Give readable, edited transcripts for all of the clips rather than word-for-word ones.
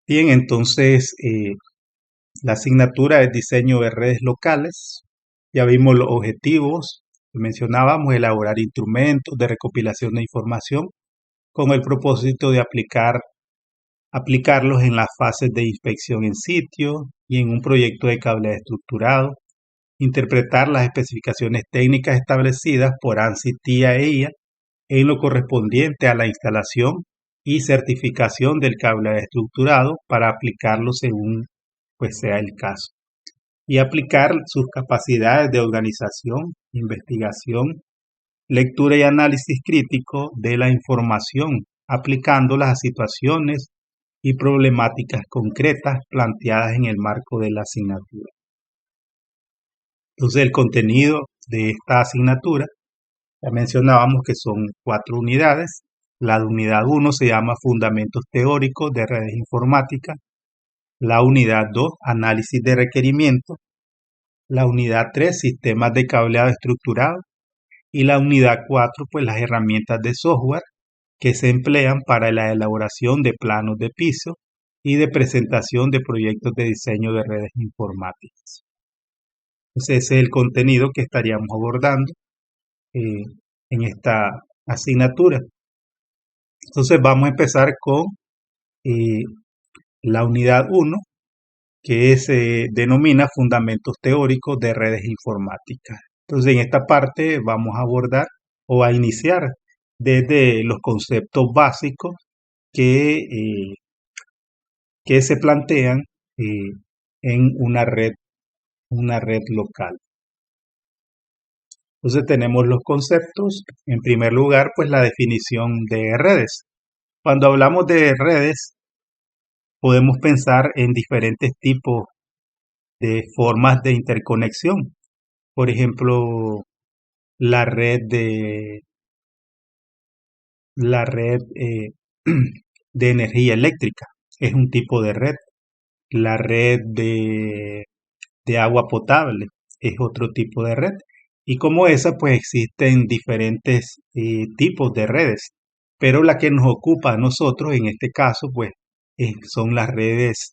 Bien, entonces la asignatura es diseño de redes locales. Ya vimos los objetivos. Mencionábamos elaborar instrumentos de recopilación de información con el propósito de aplicarlos en las fases de inspección en sitio y en un proyecto de cableado estructurado, interpretar las especificaciones técnicas establecidas por ANSI, TIA e IA en lo correspondiente a la instalación y certificación del cableado estructurado para aplicarlo según pues sea el caso, y aplicar sus capacidades de organización, investigación, lectura y análisis crítico de la información, aplicándolas a situaciones y problemáticas concretas planteadas en el marco de la asignatura. Entonces, el contenido de esta asignatura, ya mencionábamos que son 4 unidades. La unidad 1 se llama Fundamentos Teóricos de Redes Informáticas. La unidad 2, Análisis de Requerimientos. La unidad 3, Sistemas de Cableado Estructurado. Y la unidad 4, pues las herramientas de software que se emplean para la elaboración de planos de piso y de presentación de proyectos de diseño de redes informáticas. Entonces ese es el contenido que estaríamos abordando eh, en esta asignatura. Entonces vamos a empezar con eh, la unidad 1, que se denomina Fundamentos Teóricos de Redes Informáticas. Entonces en esta parte vamos a abordar o a iniciar desde los conceptos básicos que se plantean en una red local. Entonces tenemos los conceptos. En primer lugar, pues la definición de redes. Cuando hablamos de redes, podemos pensar en diferentes tipos de formas de interconexión. Por ejemplo, la red de la red de energía eléctrica es un tipo de red. La red de agua potable es otro tipo de red. Y como esa, pues existen diferentes tipos de redes. Pero la que nos ocupa a nosotros, en este caso, pues son las redes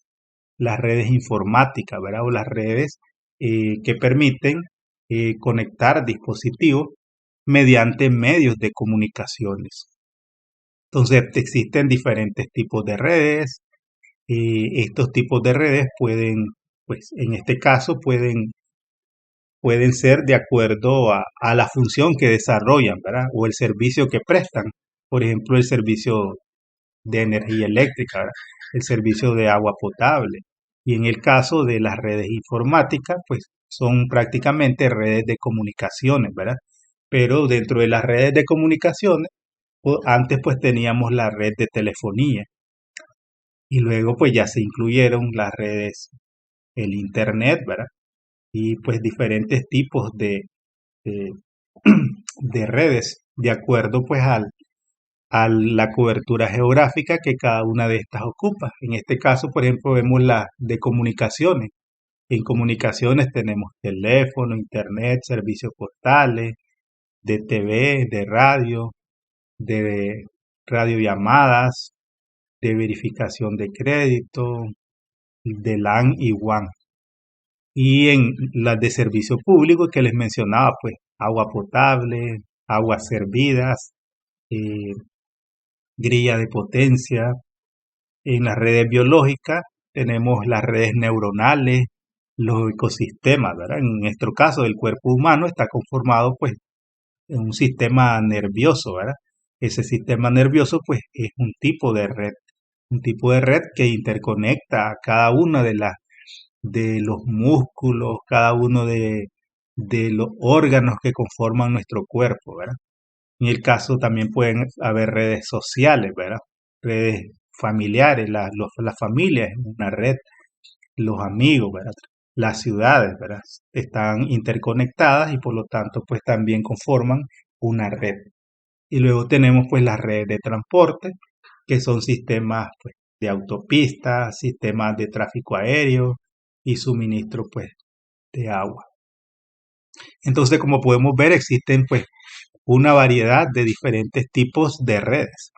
informáticas, ¿verdad? O las redes que permiten conectar dispositivos mediante medios de comunicaciones. Entonces, existen diferentes tipos de redes. Estos tipos de redes pueden, pues en este caso, pueden ser de acuerdo a la función que desarrollan, ¿verdad? O el servicio que prestan. Por ejemplo, el servicio de energía eléctrica, ¿verdad? El servicio de agua potable. Y en el caso de las redes informáticas, pues son prácticamente redes de comunicaciones, ¿verdad? Pero dentro de las redes de comunicaciones, antes pues teníamos la red de telefonía y luego pues ya se incluyeron las redes, el internet, ¿verdad? Y pues diferentes tipos de, de redes de acuerdo pues a la cobertura geográfica que cada una de estas ocupa. En este caso, por ejemplo, vemos la de comunicaciones. En comunicaciones tenemos teléfono, internet, servicios postales, de TV, de radiollamadas, de verificación de crédito, de LAN y WAN. Y en las de servicio público que les mencionaba, pues agua potable, aguas servidas, eh, grilla de potencia. En las redes biológicas tenemos las redes neuronales, los ecosistemas, ¿verdad? En nuestro caso, el cuerpo humano está conformado pues en un sistema nervioso, ¿verdad? Ese sistema nervioso pues es un tipo de red que interconecta a cada una de los músculos, cada uno de los órganos que conforman nuestro cuerpo, ¿verdad? En el caso también pueden haber redes sociales, ¿verdad? Redes familiares, las familias, una red, los amigos, ¿verdad? Las ciudades, ¿verdad? Están interconectadas y por lo tanto pues también conforman una red. Y luego tenemos pues las redes de transporte, que son sistemas pues, de autopistas, sistemas de tráfico aéreo y suministro pues de agua. Entonces, como podemos ver, existen pues una variedad de diferentes tipos de redes,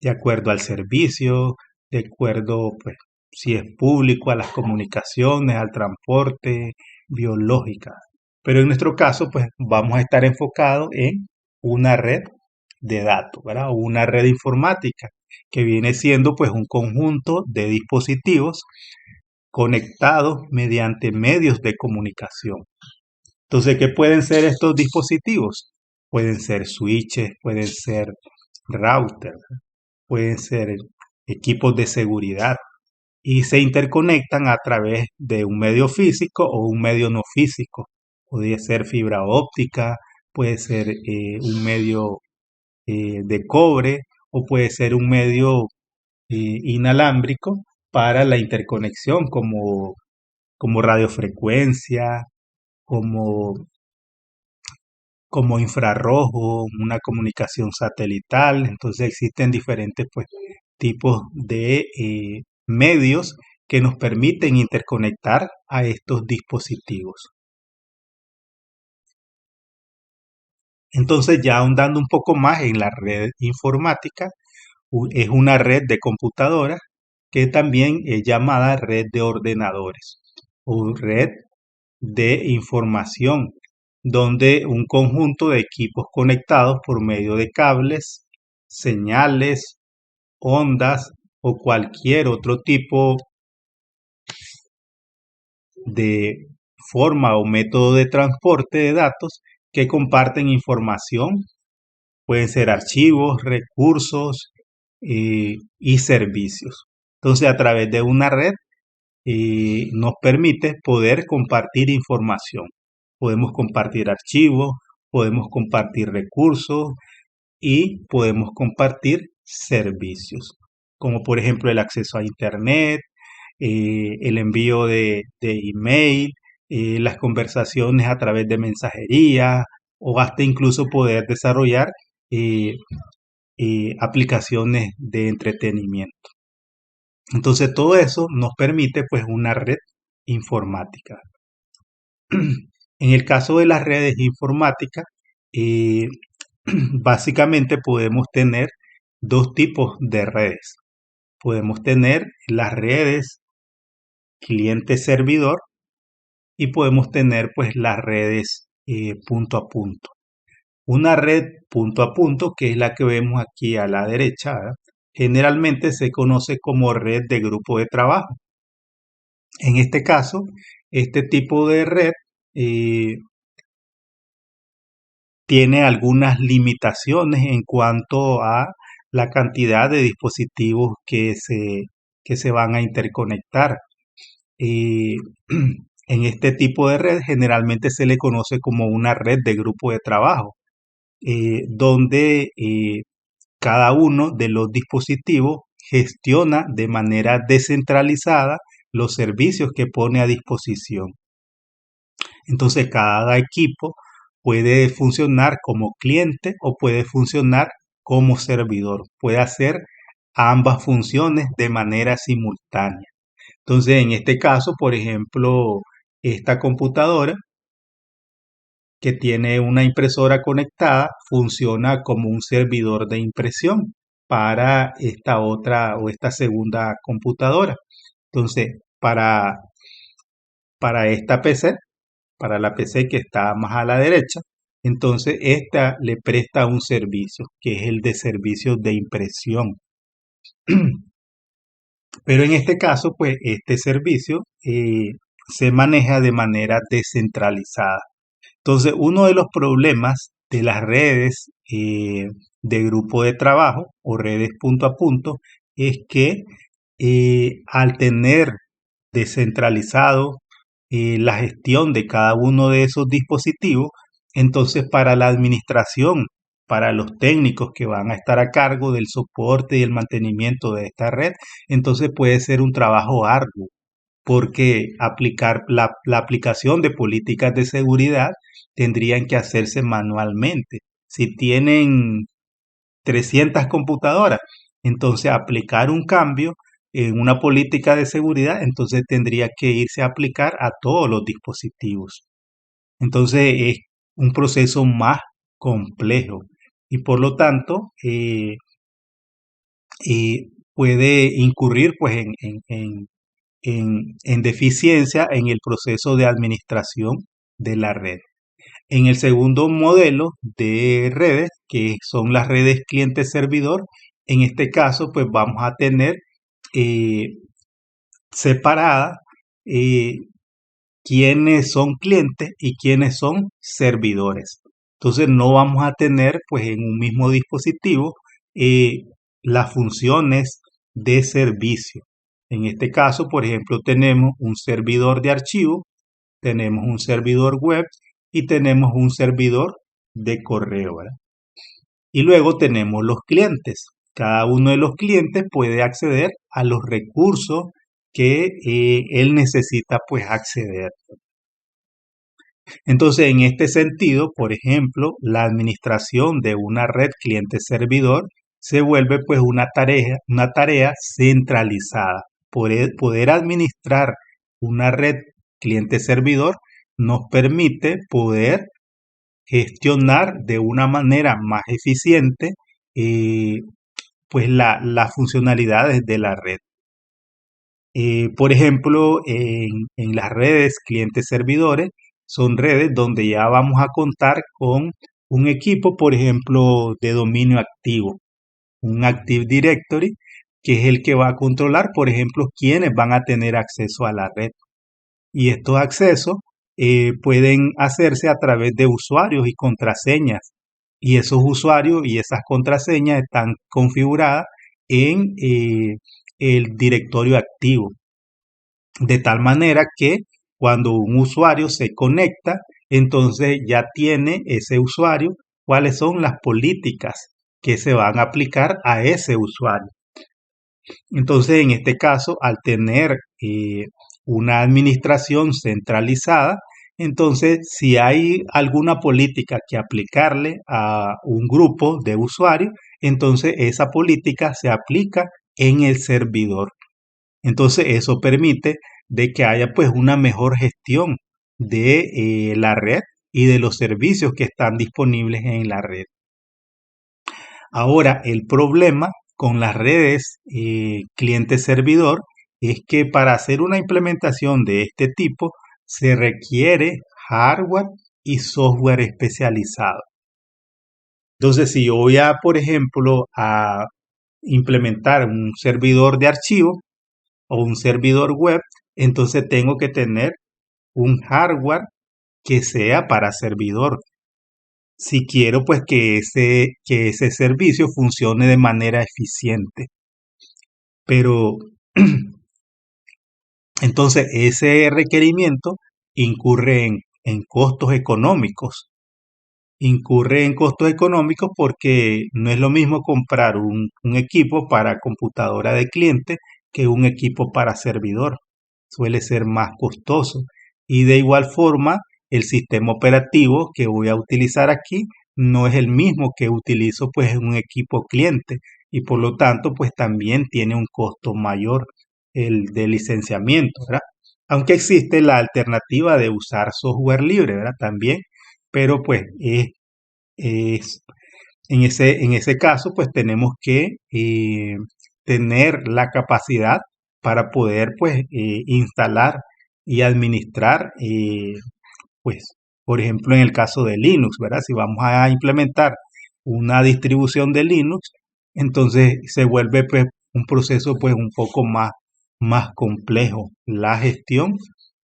de acuerdo al servicio, de acuerdo pues si es público, a las comunicaciones, al transporte, biológica. Pero en nuestro caso, pues vamos a estar enfocados en una red de datos, ¿verdad? O una red informática, que viene siendo pues un conjunto de dispositivos conectados mediante medios de comunicación. Entonces, ¿qué pueden ser estos dispositivos? Pueden ser switches, pueden ser routers, pueden ser equipos de seguridad y se interconectan a través de un medio físico o un medio no físico. Podría ser fibra óptica, puede ser un medio de cobre o puede ser un medio inalámbrico para la interconexión como radiofrecuencia, como, como infrarrojo, una comunicación satelital. Entonces existen diferentes pues, tipos de medios que nos permiten interconectar a estos dispositivos. Entonces ya ahondando un poco más en la red informática, es una red de computadoras que también es llamada red de ordenadores o red de información, donde un conjunto de equipos conectados por medio de cables, señales, ondas o cualquier otro tipo de forma o método de transporte de datos que comparten información, pueden ser archivos, recursos y servicios. Entonces, a través de una red nos permite poder compartir información. Podemos compartir archivos, podemos compartir recursos y podemos compartir servicios, como por ejemplo el acceso a Internet, el envío de email, las conversaciones a través de mensajería o hasta incluso poder desarrollar eh, aplicaciones de entretenimiento. Entonces todo eso nos permite pues una red informática. En el caso de las redes informáticas, eh, básicamente podemos tener dos tipos de redes. Podemos tener las redes cliente-servidor y podemos tener pues las redes punto a punto. Una red punto a punto, que es la que vemos aquí a la derecha, ¿verdad? Generalmente se conoce como red de grupo de trabajo. En este caso, este tipo de red eh, tiene algunas limitaciones en cuanto a la cantidad de dispositivos que se van a interconectar. Eh, en este tipo de red generalmente se le conoce como una red de grupo de trabajo, donde cada uno de los dispositivos gestiona de manera descentralizada los servicios que pone a disposición. Entonces cada equipo puede funcionar como cliente o puede funcionar como servidor. Puede hacer ambas funciones de manera simultánea. Entonces, en este caso, por ejemplo, esta computadora que tiene una impresora conectada funciona como un servidor de impresión para esta otra o esta segunda computadora. Entonces, para esta PC, para la PC que está más a la derecha, entonces esta le presta un servicio, que es el de servicios de impresión. Pero en este caso, pues este servicio se maneja de manera descentralizada. Entonces, uno de los problemas de las redes de grupo de trabajo o redes punto a punto es que al tener descentralizado la gestión de cada uno de esos dispositivos, entonces para la administración, para los técnicos que van a estar a cargo del soporte y el mantenimiento de esta red, entonces puede ser un trabajo arduo, porque aplicar la aplicación de políticas de seguridad tendrían que hacerse manualmente. Si tienen 300 computadoras, entonces aplicar un cambio en una política de seguridad, entonces tendría que irse a aplicar a todos los dispositivos. Entonces es un proceso más complejo y por lo tanto puede incurrir pues en deficiencia en el proceso de administración de la red. En el segundo modelo de redes, que son las redes cliente-servidor, en este caso pues vamos a tener eh, separada eh, quiénes son clientes y quiénes son servidores. Entonces no vamos a tener pues en un mismo dispositivo eh, las funciones de servicio. En este caso, por ejemplo, tenemos un servidor de archivo, tenemos un servidor web y tenemos un servidor de correo, ¿verdad? Y luego tenemos los clientes. Cada uno de los clientes puede acceder a los recursos que él necesita pues acceder. Entonces, en este sentido, por ejemplo, la administración de una red cliente-servidor se vuelve pues una tarea centralizada. Poder administrar una red cliente-servidor nos permite poder gestionar de una manera más eficiente eh, pues las funcionalidades de la red. Por ejemplo, en las redes clientes-servidores, son redes donde ya vamos a contar con un equipo, por ejemplo, de dominio activo, un Active Directory, que es el que va a controlar, por ejemplo, quiénes van a tener acceso a la red. Y estos accesos pueden hacerse a través de usuarios y contraseñas. Y esos usuarios y esas contraseñas están configuradas en el directorio activo. De tal manera que cuando un usuario se conecta, entonces ya tiene ese usuario cuáles son las políticas que se van a aplicar a ese usuario. Entonces, en este caso, al tener una administración centralizada, entonces si hay alguna política que aplicarle a un grupo de usuarios, entonces esa política se aplica en el servidor. Entonces eso permite de que haya pues una mejor gestión de la red y de los servicios que están disponibles en la red. Ahora, el problema con las redes cliente-servidor es que para hacer una implementación de este tipo se requiere hardware y software especializado. Entonces, si yo voy a, por ejemplo, a implementar un servidor de archivo o un servidor web, entonces tengo que tener un hardware que sea para servidor. Si quiero pues que ese servicio funcione de manera eficiente. Pero entonces ese requerimiento incurre en costos económicos. Incurre en costos económicos porque no es lo mismo comprar un equipo para computadora de cliente que un equipo para servidor. Suele ser más costoso. Y de igual forma, el sistema operativo que voy a utilizar aquí no es el mismo que utilizo pues en un equipo cliente y por lo tanto pues también tiene un costo mayor el de licenciamiento, ¿verdad? Aunque existe la alternativa de usar software libre, ¿verdad? También, pero pues es en ese caso, pues tenemos que tener la capacidad para poder, pues, instalar y administrar, pues, por ejemplo, en el caso de Linux, ¿verdad? Si vamos a implementar una distribución de Linux, entonces se vuelve, pues, un proceso, pues, un poco más complejo la gestión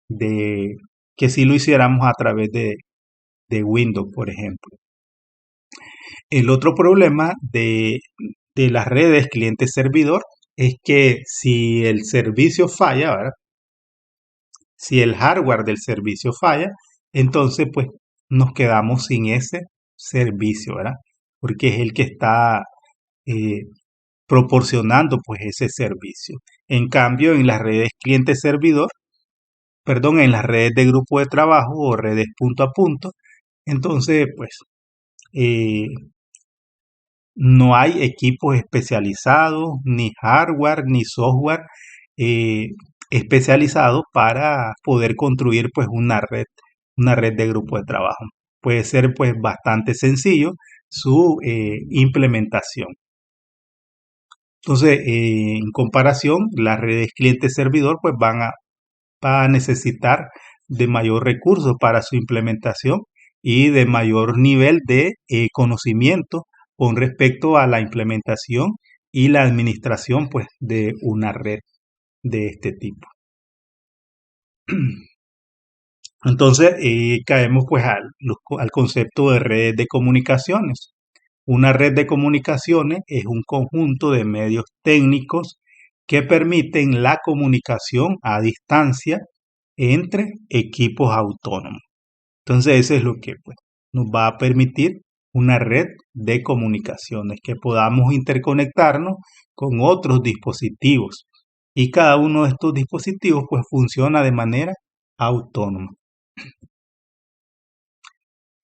de que si lo hiciéramos a través de Windows, por ejemplo. El otro problema de las redes cliente-servidor es que si el servicio falla, ¿verdad? Si el hardware del servicio falla, entonces pues nos quedamos sin ese servicio, ¿verdad? Porque es el que está eh, proporcionando pues ese servicio. En cambio, en las redes cliente-servidor, perdón, en las redes de grupo de trabajo o redes punto a punto, entonces pues eh, no hay equipos especializados, ni hardware, ni software eh, especializados para poder construir pues una red de grupo de trabajo. Puede ser pues bastante sencillo su implementación. Entonces, en comparación, las redes cliente-servidor pues va a necesitar de mayor recursos para su implementación y de mayor nivel de conocimiento con respecto a la implementación y la administración pues de una red de este tipo. Entonces, caemos pues al concepto de redes de comunicaciones. Una red de comunicaciones es un conjunto de medios técnicos que permiten la comunicación a distancia entre equipos autónomos. Entonces, eso es lo que pues, nos va a permitir una red de comunicaciones, que podamos interconectarnos con otros dispositivos. Y cada uno de estos dispositivos pues funciona de manera autónoma.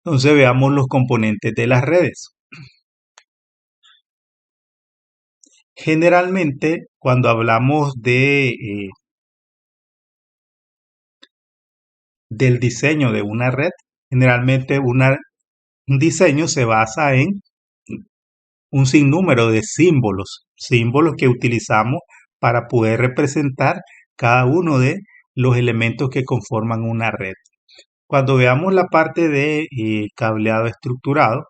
Entonces veamos los componentes de las redes. Generalmente, cuando hablamos del diseño de una red, generalmente un diseño se basa en un sinnúmero de símbolos, símbolos que utilizamos para poder representar cada uno de los elementos que conforman una red. Cuando veamos la parte de cableado estructurado,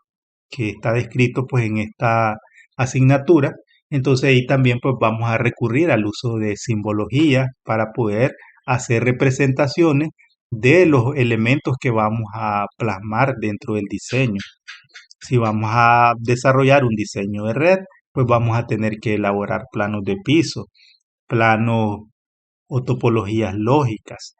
que está descrito pues en esta asignatura, entonces ahí también pues vamos a recurrir al uso de simbología para poder hacer representaciones de los elementos que vamos a plasmar dentro del diseño. Si vamos a desarrollar un diseño de red, pues vamos a tener que elaborar planos de piso, planos o topologías lógicas.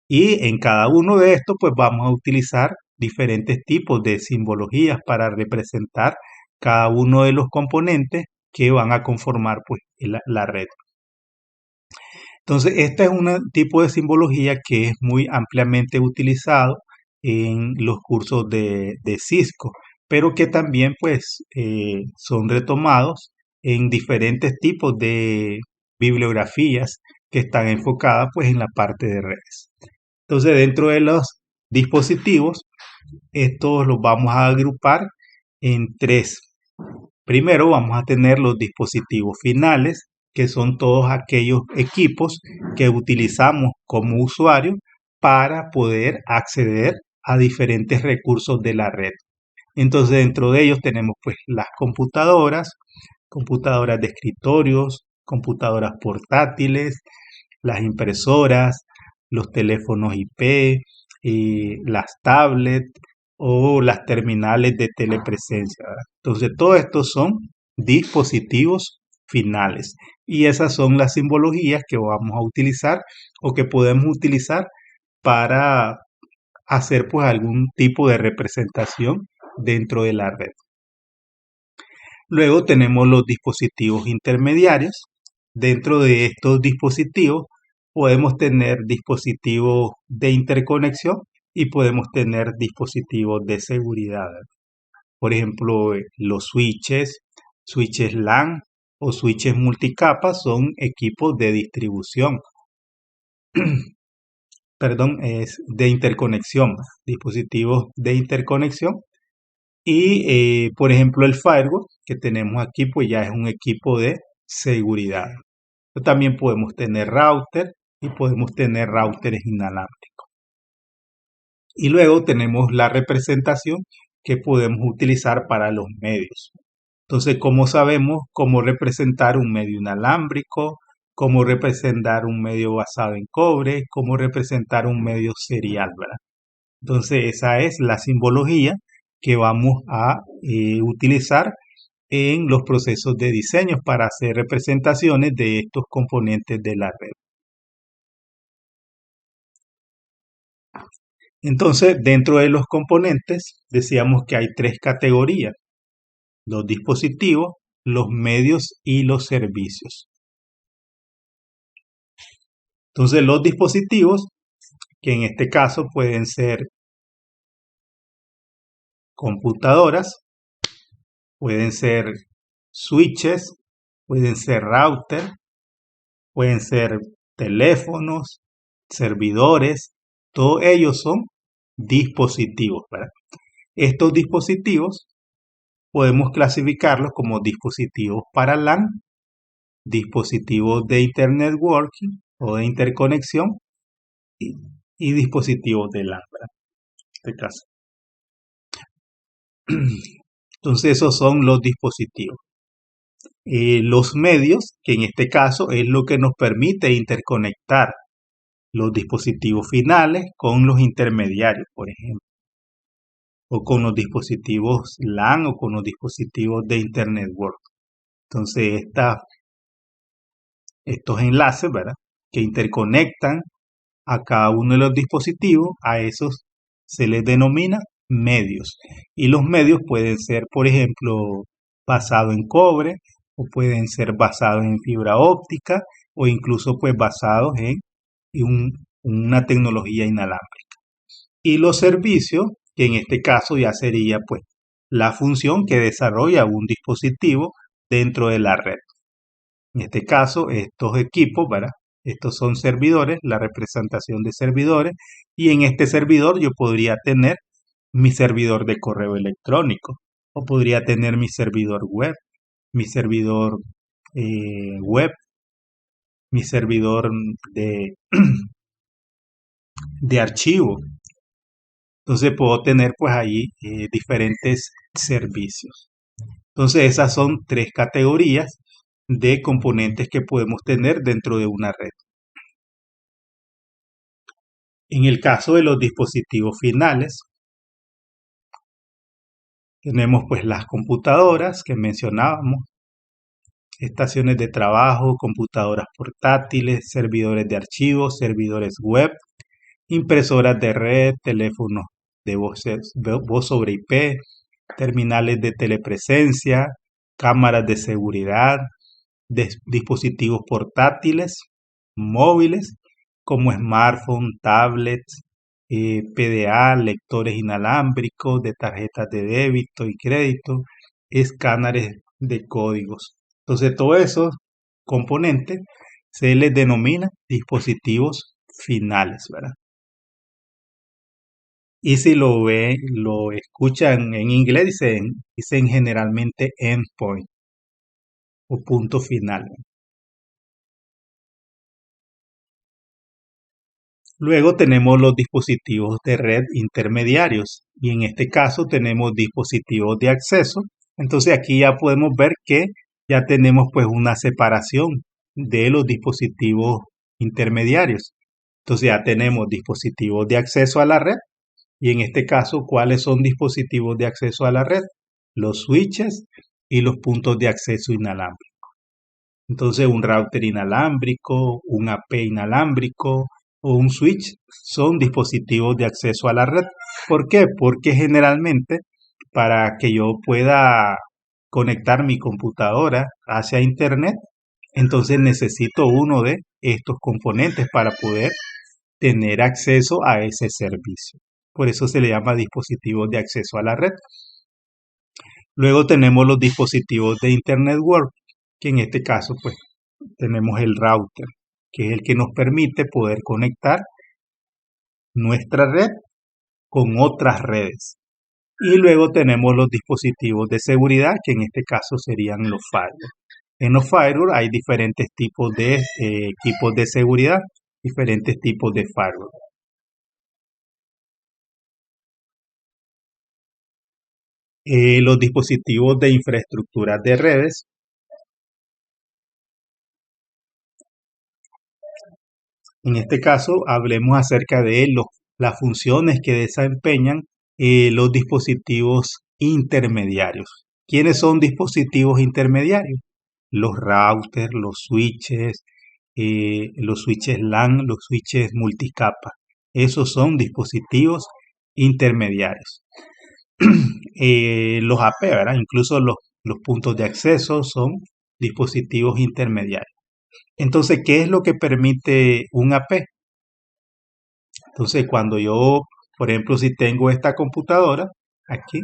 Y en cada uno de estos, pues vamos a utilizar diferentes tipos de simbologías para representar cada uno de los componentes que van a conformar pues la red. Entonces, este es un tipo de simbología que es muy ampliamente utilizado en los cursos de Cisco, pero que también pues son retomados en diferentes tipos de bibliografías que están enfocadas pues en la parte de redes. Entonces, dentro de los dispositivos, estos los vamos a agrupar en tres. Primero vamos a tener los dispositivos finales, que son todos aquellos equipos que utilizamos como usuario para poder acceder a diferentes recursos de la red. Entonces, dentro de ellos tenemos pues las computadoras, computadoras de escritorios, computadoras portátiles, las impresoras, los teléfonos IP, las tablets o las terminales de telepresencia, ¿verdad? Entonces, todo esto son dispositivos finales y esas son las simbologías que vamos a utilizar o que podemos utilizar para hacer pues algún tipo de representación dentro de la red. Luego tenemos los dispositivos intermediarios. Dentro de estos dispositivos podemos tener dispositivos de interconexión y podemos tener dispositivos de seguridad. Por ejemplo, los switches LAN o switches multicapa son equipos de distribución, perdón, es de interconexión, dispositivos de interconexión. Y, por ejemplo, el firewall que tenemos aquí, pues ya es un equipo de seguridad. También podemos tener router y podemos tener routers inalámbricos. Y luego tenemos la representación que podemos utilizar para los medios. Entonces, ¿cómo sabemos cómo representar un medio inalámbrico? ¿Cómo representar un medio basado en cobre? ¿Cómo representar un medio serial, ¿verdad? Entonces, esa es la simbología que vamos a utilizar en los procesos de diseño para hacer representaciones de estos componentes de la red. Entonces, dentro de los componentes, decíamos que hay tres categorías: los dispositivos, los medios y los servicios. Entonces, los dispositivos, que en este caso pueden ser computadoras, pueden ser switches, pueden ser routers, pueden ser teléfonos, servidores, todos ellos son dispositivos, ¿verdad? Estos dispositivos podemos clasificarlos como dispositivos para LAN, dispositivos de Internet Working o de interconexión y, y dispositivos de LAN, ¿verdad? En este caso. Entonces esos son los dispositivos. Los medios, que en este caso es lo que nos permite interconectar los dispositivos finales con los intermediarios, por ejemplo, o con los dispositivos LAN o con los dispositivos de Internet Work. Entonces, estos enlaces, ¿verdad?, que interconectan a cada uno de los dispositivos, a esos se les denomina medios. Y los medios pueden ser, por ejemplo, basados en cobre, o pueden ser basados en fibra óptica, o incluso pues basados en una tecnología inalámbrica. Y los servicios, que en este caso ya sería pues la función que desarrolla un dispositivo dentro de la red. En este caso, estos equipos, ¿verdad? Estos son servidores, la representación de servidores, y en este servidor yo podría tener mi servidor de correo electrónico, o podría tener mi servidor web, mi servidor web, mi servidor de, de archivo. Entonces puedo tener pues ahí diferentes servicios. Entonces esas son tres categorías de componentes que podemos tener dentro de una red. En el caso de los dispositivos finales, tenemos pues las computadoras que mencionábamos, estaciones de trabajo, computadoras portátiles, servidores de archivos, servidores web, impresoras de red, teléfonos de voz sobre IP, terminales de telepresencia, cámaras de seguridad, dispositivos portátiles, móviles, como smartphone, tablets, PDA, lectores inalámbricos de tarjetas de débito y crédito, escáneres de códigos. Entonces, todos esos componentes se les denomina dispositivos finales, ¿verdad? Y si lo escuchan en inglés, dicen generalmente endpoint o punto final. Luego tenemos los dispositivos de red intermediarios y en este caso tenemos dispositivos de acceso. Entonces aquí ya podemos ver que ya tenemos pues una separación de los dispositivos intermediarios. Entonces ya tenemos dispositivos de acceso a la red y en este caso, ¿cuáles son dispositivos de acceso a la red? Los switches y los puntos de acceso inalámbricos. Entonces un router inalámbrico, un AP inalámbrico o un switch son dispositivos de acceso a la red. ¿Por qué? Porque generalmente para que yo pueda conectar mi computadora hacia internet, entonces necesito uno de estos componentes para poder tener acceso a ese servicio. Por eso se le llama dispositivos de acceso a la red. Luego tenemos los dispositivos de Internet Work, que en este caso pues tenemos el router, que es el que nos permite poder conectar nuestra red con otras redes. Y luego tenemos los dispositivos de seguridad, que en este caso serían los firewall. En los firewall hay diferentes tipos de equipos de seguridad, diferentes tipos de firewall. Los dispositivos de infraestructuras de redes. En este caso, hablemos acerca de las funciones que desempeñan los dispositivos intermediarios. ¿Quiénes son dispositivos intermediarios? Los routers, los switches LAN, los switches multicapa. Esos son dispositivos intermediarios. Los AP, ¿verdad? Incluso los puntos de acceso son dispositivos intermediarios. Entonces, ¿qué es lo que permite un AP? Entonces, cuando yo, por ejemplo, si tengo esta computadora aquí,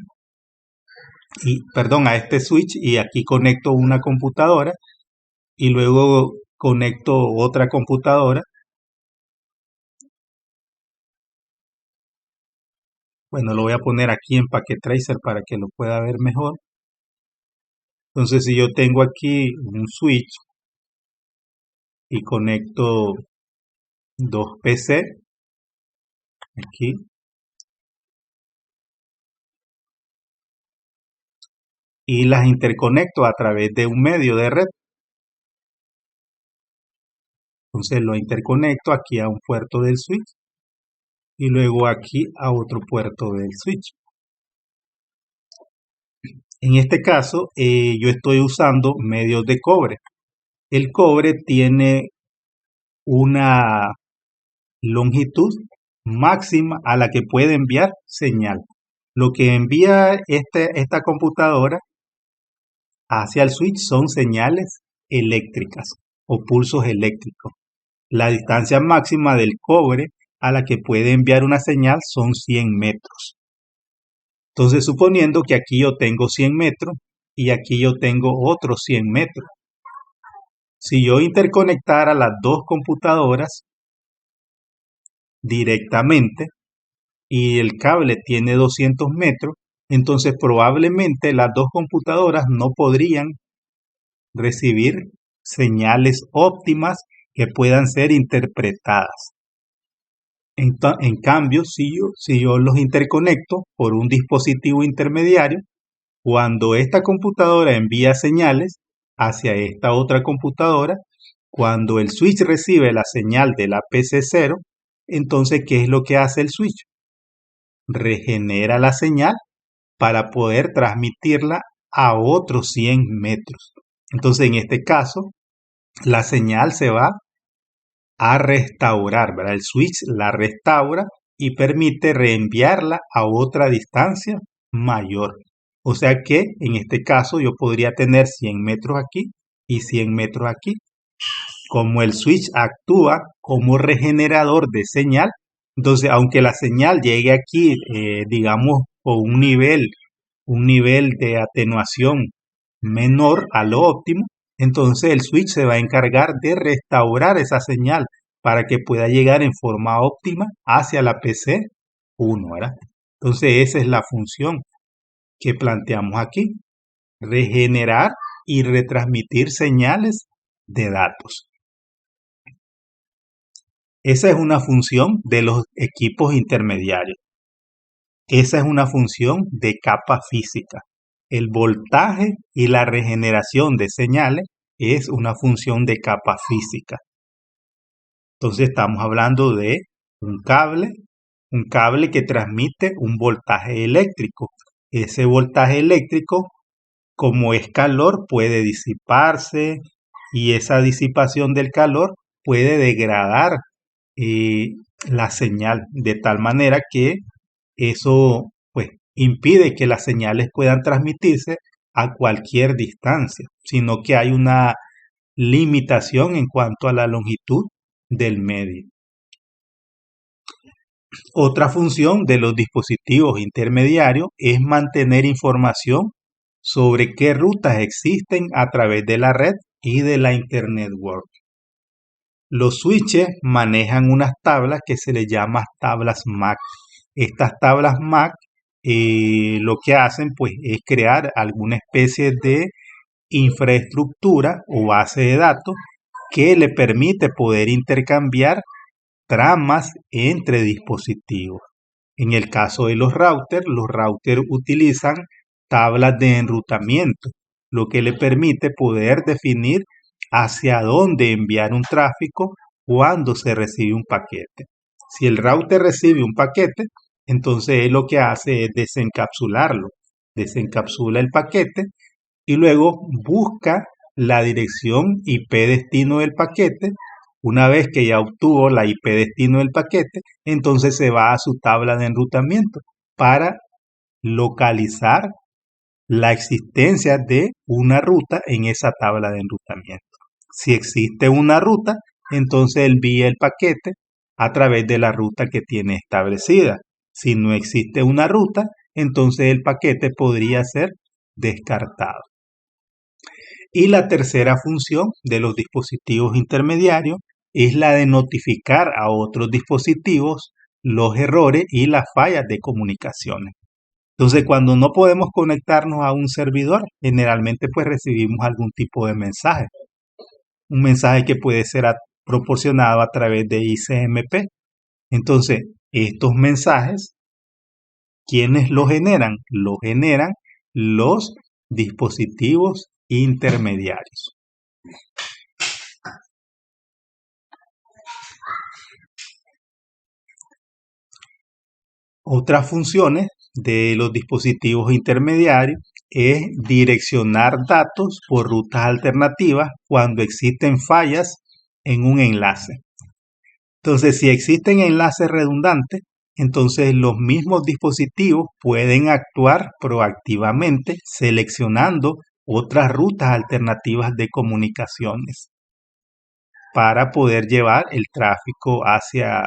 a este switch y aquí conecto una computadora y luego conecto otra computadora. Bueno, lo voy a poner aquí en Packet Tracer para que lo pueda ver mejor. Entonces, si yo tengo aquí un switch y conecto dos PC aquí y las interconecto a través de un medio de red. Entonces lo interconecto aquí a un puerto del switch y luego aquí a otro puerto del switch. En este caso yo estoy usando medios de cobre. El cobre tiene una longitud máxima a la que puede enviar señal. Lo que envía esta computadora hacia el switch son señales eléctricas o pulsos eléctricos. La distancia máxima del cobre a la que puede enviar una señal son 100 metros. Entonces, suponiendo que aquí yo tengo 100 metros y aquí yo tengo otros 100 metros. Si yo interconectara las dos computadoras directamente y el cable tiene 200 metros, entonces probablemente las dos computadoras no podrían recibir señales óptimas que puedan ser interpretadas. En cambio, si yo los interconecto por un dispositivo intermediario, cuando esta computadora envía señales hacia esta otra computadora, cuando el switch recibe la señal de la PC0, entonces, ¿qué es lo que hace el switch? Regenera la señal para poder transmitirla a otros 100 metros. Entonces, en este caso, la señal se va a restaurar, ¿verdad? El switch la restaura y permite reenviarla a otra distancia mayor. O sea que en este caso yo podría tener 100 metros aquí y 100 metros aquí. Como el switch actúa como regenerador de señal, entonces aunque la señal llegue aquí, digamos, con un nivel de atenuación menor a lo óptimo, entonces el switch se va a encargar de restaurar esa señal para que pueda llegar en forma óptima hacia la PC1, ¿verdad? Entonces esa es la función que planteamos aquí, regenerar y retransmitir señales de datos. Esa es una función de los equipos intermediarios. Esa es una función de capa física. El voltaje y la regeneración de señales es una función de capa física. Entonces estamos hablando de un cable que transmite un voltaje eléctrico. Ese voltaje eléctrico, como es calor, puede disiparse y esa disipación del calor puede degradar eh, la señal de tal manera que eso pues impide que las señales puedan transmitirse a cualquier distancia, sino que hay una limitación en cuanto a la longitud del medio. Otra función de los dispositivos intermediarios es mantener información sobre qué rutas existen a través de la red y de la Internet World. Los switches manejan unas tablas que se les llama tablas MAC. Estas tablas MAC lo que hacen pues es crear alguna especie de infraestructura o base de datos que le permite poder intercambiar tramas entre dispositivos. En el caso de los routers utilizan tablas de enrutamiento, lo que le permite poder definir hacia dónde enviar un tráfico cuando se recibe un paquete. Si el router recibe un paquete, entonces él lo que hace es desencapsularlo. Desencapsula el paquete y luego busca la dirección IP destino del paquete. Una vez que ya obtuvo la IP destino del paquete, entonces se va a su tabla de enrutamiento para localizar la existencia de una ruta en esa tabla de enrutamiento. Si existe una ruta, entonces envía el paquete a través de la ruta que tiene establecida. Si no existe una ruta, entonces el paquete podría ser descartado. Y la tercera función de los dispositivos intermediarios es la de notificar a otros dispositivos los errores y las fallas de comunicaciones. Entonces, cuando no podemos conectarnos a un servidor, generalmente pues recibimos algún tipo de mensaje. un mensaje que puede ser proporcionado a través de ICMP. Entonces, estos mensajes, ¿quiénes los generan? Los generan los dispositivos intermediarios. Otras funciones de los dispositivos intermediarios es direccionar datos por rutas alternativas cuando existen fallas en un enlace. Entonces, si existen enlaces redundantes, entonces los mismos dispositivos pueden actuar proactivamente seleccionando otras rutas alternativas de comunicaciones para poder llevar el tráfico hacia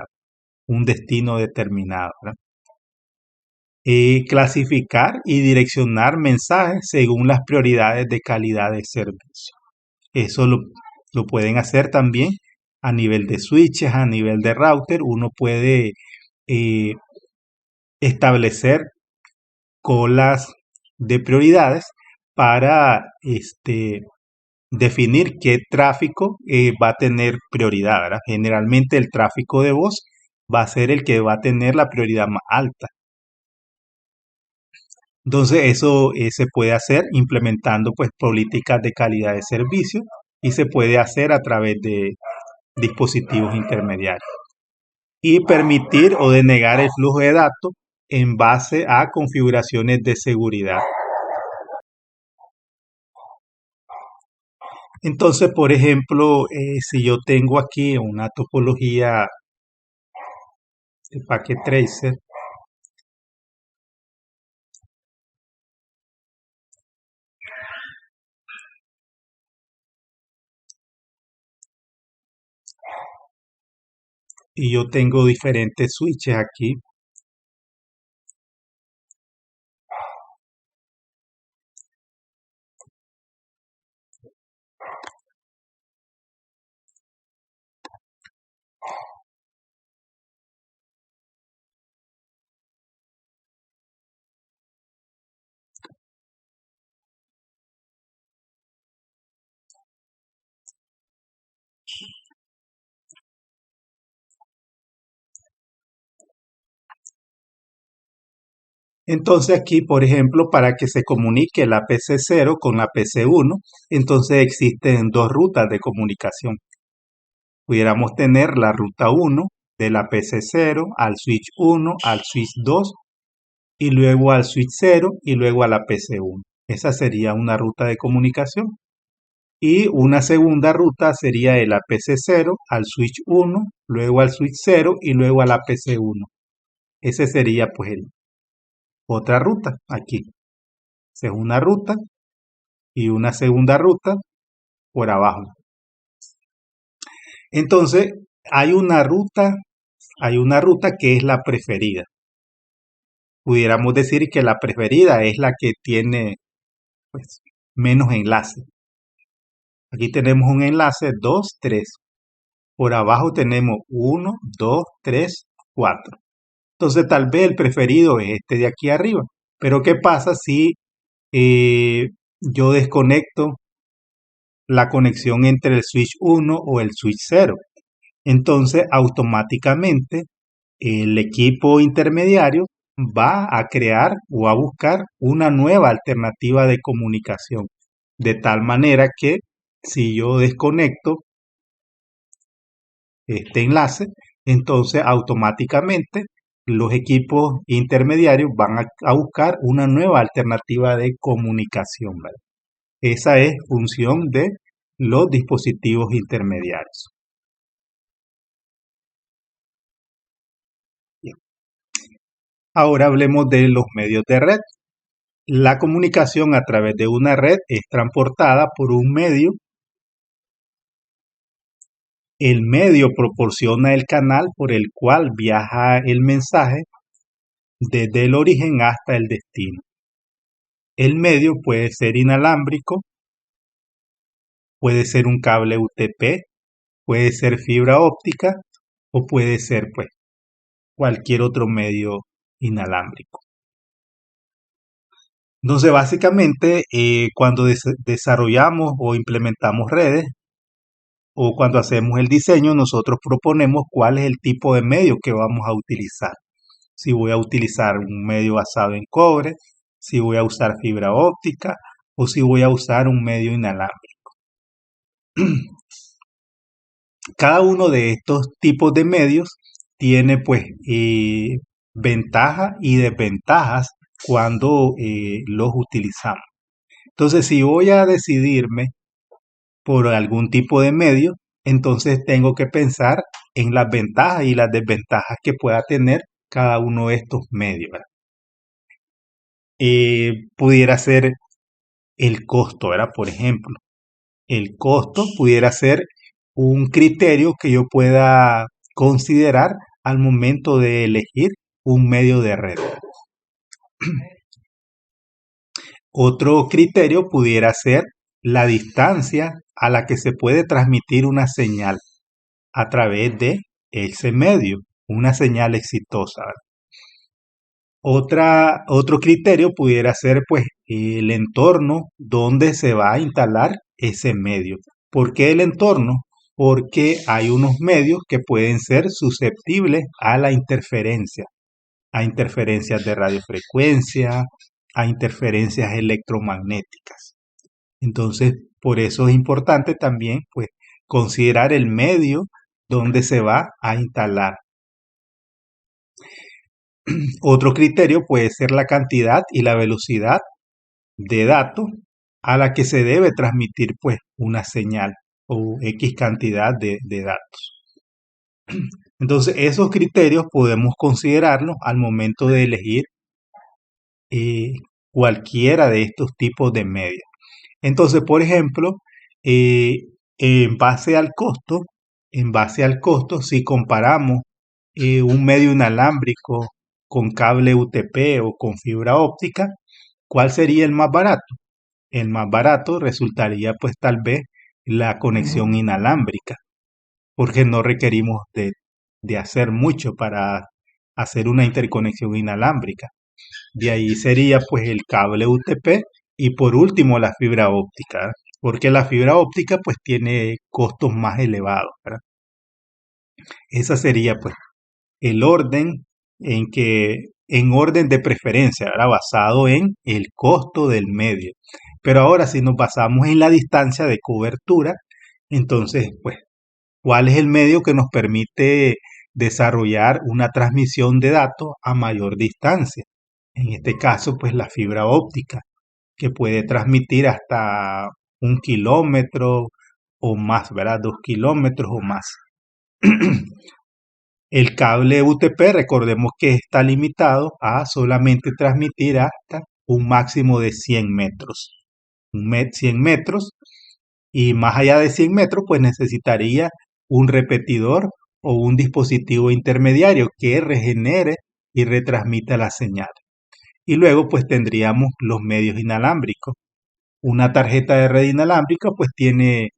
un destino determinado, ¿verdad? Clasificar y direccionar mensajes según las prioridades de calidad de servicio. Eso lo pueden hacer también a nivel de switches, a nivel de router. Uno puede eh, establecer colas de prioridades para definir qué tráfico va a tener prioridad, ¿verdad? Generalmente el tráfico de voz va a ser el que va a tener la prioridad más alta. Entonces eso se puede hacer implementando pues políticas de calidad de servicio y se puede hacer a través de dispositivos intermediarios y permitir o denegar el flujo de datos en base a configuraciones de seguridad. Entonces, por ejemplo, si yo tengo aquí una topología de Packet Tracer, y yo tengo diferentes switches aquí, entonces aquí, por ejemplo, para que se comunique la PC0 con la PC1, entonces existen dos rutas de comunicación. Pudiéramos tener la ruta 1 de la PC0 al switch 1, al switch 2 y luego al switch 0 y luego a la PC1. Esa sería una ruta de comunicación. Y una segunda ruta sería de la PC0 al switch 1, luego al switch 0 y luego a la PC1. Ese sería pues otra ruta aquí. Esa es una ruta y una segunda ruta por abajo. Entonces, hay una ruta que es la preferida. Pudiéramos decir que la preferida es la que tiene pues, menos enlace. Aquí tenemos un enlace 2, 3. Por abajo tenemos 1, 2, 3, 4. Entonces tal vez el preferido es este de aquí arriba. Pero ¿qué pasa si yo desconecto la conexión entre el switch 1 o el switch 0? Entonces automáticamente el equipo intermediario va a crear o a buscar una nueva alternativa de comunicación. De tal manera que si yo desconecto este enlace, entonces automáticamente los equipos intermediarios van a buscar una nueva alternativa de comunicación, ¿verdad? Esa es función de los dispositivos intermediarios. Bien. Ahora hablemos de los medios de red. La comunicación a través de una red es transportada por un medio. El medio proporciona el canal por el cual viaja el mensaje desde el origen hasta el destino. El medio puede ser inalámbrico, puede ser un cable UTP, puede ser fibra óptica o puede ser pues cualquier otro medio inalámbrico. Entonces básicamente cuando desarrollamos o implementamos redes, o cuando hacemos el diseño, nosotros proponemos cuál es el tipo de medio que vamos a utilizar. Si voy a utilizar un medio basado en cobre, si voy a usar fibra óptica o si voy a usar un medio inalámbrico. Cada uno de estos tipos de medios tiene pues ventajas y desventajas cuando los utilizamos. Entonces, si voy a decidirme por algún tipo de medio, entonces tengo que pensar en las ventajas y las desventajas que pueda tener cada uno de estos medios, ¿verdad? Pudiera ser el costo, ¿verdad? Por ejemplo, el costo pudiera ser un criterio que yo pueda considerar al momento de elegir un medio de red. Otro criterio pudiera ser la distancia a la que se puede transmitir una señal a través de ese medio, una señal exitosa. Otro criterio pudiera ser pues el entorno donde se va a instalar ese medio. ¿Por qué el entorno? Porque hay unos medios que pueden ser susceptibles a la interferencia, a interferencias de radiofrecuencia, a interferencias electromagnéticas. Entonces, por eso es importante también pues considerar el medio donde se va a instalar. Otro criterio puede ser la cantidad y la velocidad de datos a la que se debe transmitir pues una señal o X cantidad de datos. Entonces esos criterios podemos considerarlos al momento de elegir eh, cualquiera de estos tipos de medios. Entonces, por ejemplo, eh, en base al costo, si comparamos un medio inalámbrico con cable UTP o con fibra óptica, ¿cuál sería el más barato? El más barato resultaría pues tal vez la conexión inalámbrica, porque no requerimos de hacer mucho para hacer una interconexión inalámbrica. De ahí sería pues el cable UTP y por último la fibra óptica, porque la fibra óptica pues tiene costos más elevados, ¿verdad? Esa sería pues el orden en orden de preferencia, ¿verdad? Basado en el costo del medio. Pero ahora si nos basamos en la distancia de cobertura, entonces pues, ¿cuál es el medio que nos permite desarrollar una transmisión de datos a mayor distancia? En este caso, pues la fibra óptica, que puede transmitir hasta 1 kilómetro o más, ¿verdad? 2 kilómetros o más. El cable UTP, recordemos que está limitado a solamente transmitir hasta un máximo de 100 metros. 100 metros y más allá de 100 metros, pues necesitaría un repetidor o un dispositivo intermediario que regenere y retransmita la señal. Y luego pues tendríamos los medios inalámbricos. Una tarjeta de red inalámbrica pues tiene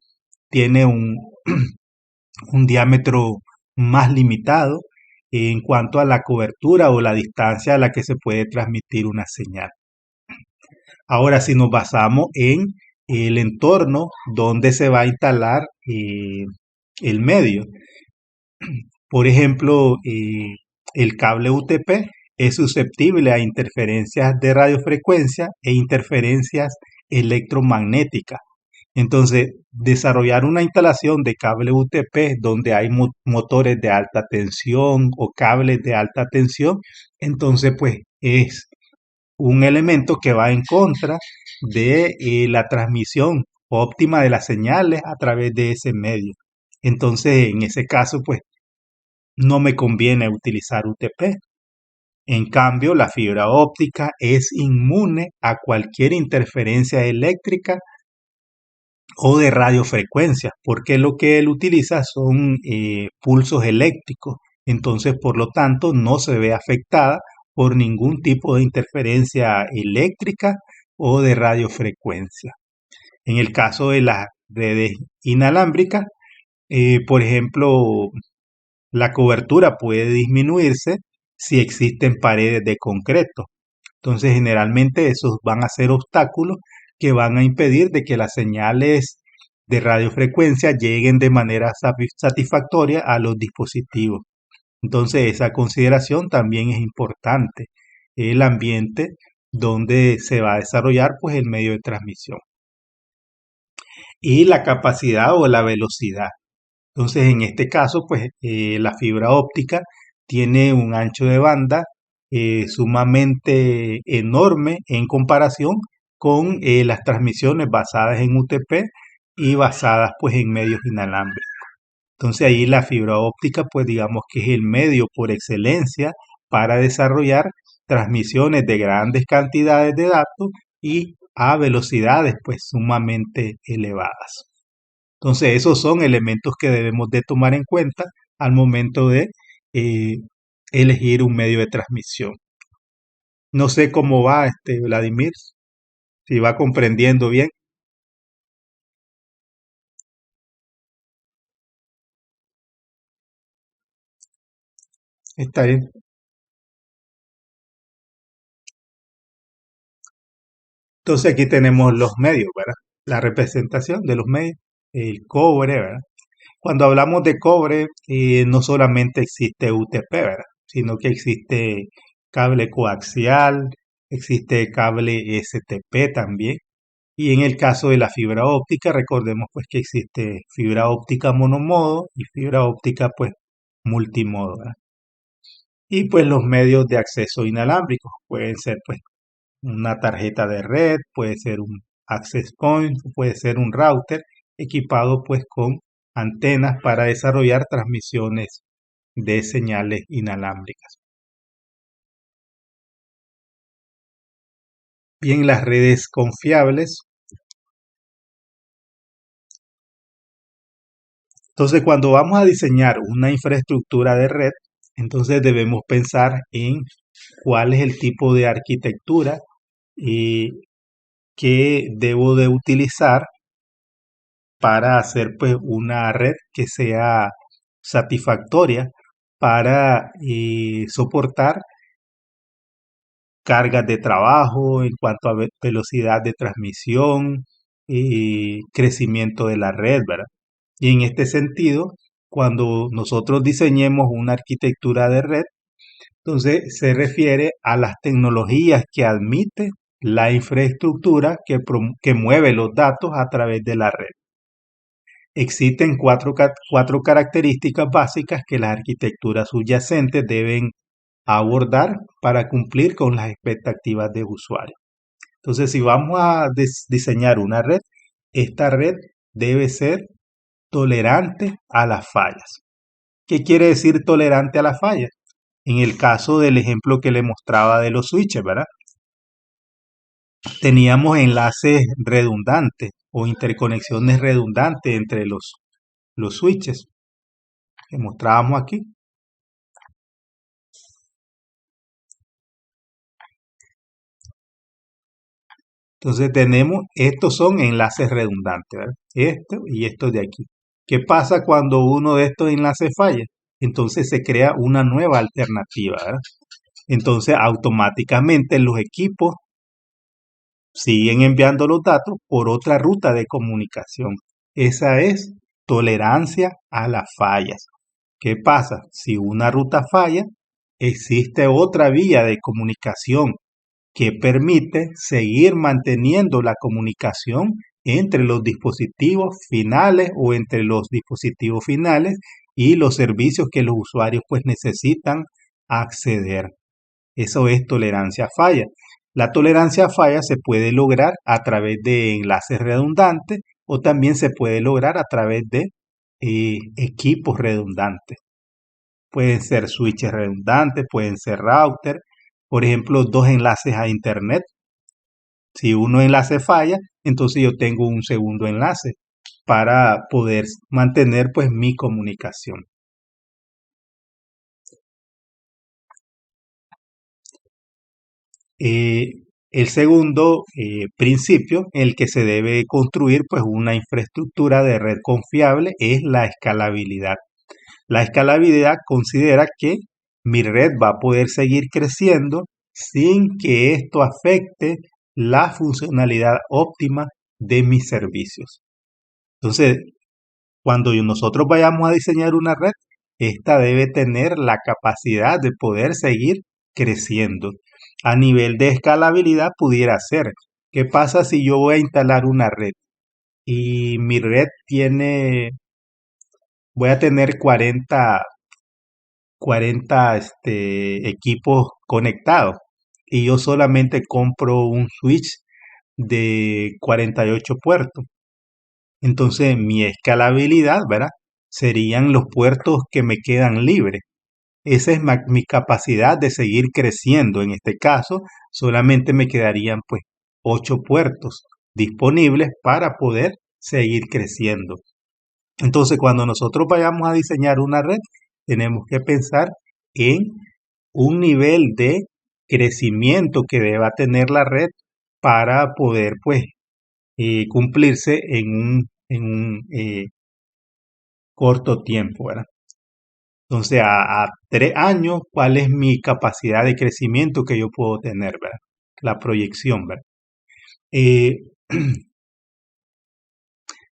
un diámetro más limitado en cuanto a la cobertura o la distancia a la que se puede transmitir una señal. Ahora, si nos basamos en el entorno donde se va a instalar el medio, por ejemplo, el cable UTP es susceptible a interferencias de radiofrecuencia e interferencias electromagnéticas. Entonces, desarrollar una instalación de cable UTP donde hay motores de alta tensión o cables de alta tensión, entonces pues es un elemento que va en contra de la transmisión óptima de las señales a través de ese medio. Entonces, en ese caso, pues no me conviene utilizar UTP. En cambio, la fibra óptica es inmune a cualquier interferencia eléctrica o de radiofrecuencia, porque lo que él utiliza son pulsos eléctricos. Entonces, por lo tanto, no se ve afectada por ningún tipo de interferencia eléctrica o de radiofrecuencia. En el caso de las redes inalámbricas, por ejemplo, la cobertura puede disminuirse si existen paredes de concreto. Entonces, generalmente esos van a ser obstáculos que van a impedir de que las señales de radiofrecuencia lleguen de manera satisfactoria a los dispositivos. Entonces, esa consideración también es importante. El ambiente donde se va a desarrollar pues el medio de transmisión y la capacidad o la velocidad. Entonces, en este caso, pues la fibra óptica tiene un ancho de banda sumamente enorme en comparación con las transmisiones basadas en UTP y basadas pues en medios inalámbricos. Entonces ahí la fibra óptica pues digamos que es el medio por excelencia para desarrollar transmisiones de grandes cantidades de datos y a velocidades pues sumamente elevadas. Entonces esos son elementos que debemos de tomar en cuenta al momento de eh, elegir un medio de transmisión. No sé cómo va Vladimir, si va comprendiendo bien. Está bien. Entonces aquí tenemos los medios, ¿verdad? La representación de los medios, el cobre, ¿verdad? Cuando hablamos de cobre, no solamente existe UTP, ¿verdad? Sino que existe cable coaxial, existe cable STP también. Y en el caso de la fibra óptica, recordemos pues que existe fibra óptica monomodo y fibra óptica pues multimodo, ¿verdad? Y pues los medios de acceso inalámbricos pueden ser pues una tarjeta de red, puede ser un access point, puede ser un router equipado pues con antenas para desarrollar transmisiones de señales inalámbricas. Bien, las redes confiables. Entonces, cuando vamos a diseñar una infraestructura de red, entonces debemos pensar en cuál es el tipo de arquitectura y que debo de utilizar para hacer pues una red que sea satisfactoria para soportar cargas de trabajo en cuanto a velocidad de transmisión y crecimiento de la red, ¿verdad? Y en este sentido, cuando nosotros diseñemos una arquitectura de red, entonces se refiere a las tecnologías que admite la infraestructura que mueve los datos a través de la red. Existen cuatro características básicas que las arquitecturas subyacentes deben abordar para cumplir con las expectativas de usuario. Entonces, si vamos a diseñar una red, esta red debe ser tolerante a las fallas. ¿Qué quiere decir tolerante a las fallas? En el caso del ejemplo que le mostraba de los switches, ¿verdad? Teníamos enlaces redundantes o interconexiones redundantes entre los switches que mostrábamos aquí. Entonces tenemos, estos son enlaces redundantes, ¿verdad? Esto y esto de aquí. ¿Qué pasa cuando uno de estos enlaces falla? Entonces se crea una nueva alternativa, ¿verdad? Entonces automáticamente los equipos siguen enviando los datos por otra ruta de comunicación. Esa es tolerancia a las fallas. ¿Qué pasa? Si una ruta falla, existe otra vía de comunicación que permite seguir manteniendo la comunicación entre los dispositivos finales o entre los dispositivos finales y los servicios que los usuarios pues necesitan acceder. Eso es tolerancia a falla. La tolerancia a falla se puede lograr a través de enlaces redundantes o también se puede lograr a través de equipos redundantes. Pueden ser switches redundantes, pueden ser routers, por ejemplo, dos enlaces a internet. Si uno enlace falla, entonces yo tengo un segundo enlace para poder mantener pues mi comunicación. Eh, el segundo principio en el que se debe construir pues una infraestructura de red confiable es la escalabilidad. La escalabilidad considera que mi red va a poder seguir creciendo sin que esto afecte la funcionalidad óptima de mis servicios. Entonces, cuando nosotros vayamos a diseñar una red, esta debe tener la capacidad de poder seguir creciendo. A nivel de escalabilidad pudiera ser. ¿Qué pasa si yo voy a instalar una red y mi red voy a tener 40 equipos conectados y yo solamente compro un switch de 48 puertos? Entonces mi escalabilidad, ¿verdad? Serían los puertos que me quedan libres. Esa es mi capacidad de seguir creciendo. En este caso, solamente me quedarían pues 8 puertos disponibles para poder seguir creciendo. Entonces, cuando nosotros vayamos a diseñar una red, tenemos que pensar en un nivel de crecimiento que deba tener la red para poder pues cumplirse en un corto tiempo, ¿verdad? Entonces, a 3 años, ¿cuál es mi capacidad de crecimiento que yo puedo tener, ¿verdad? La proyección, ¿verdad? Eh,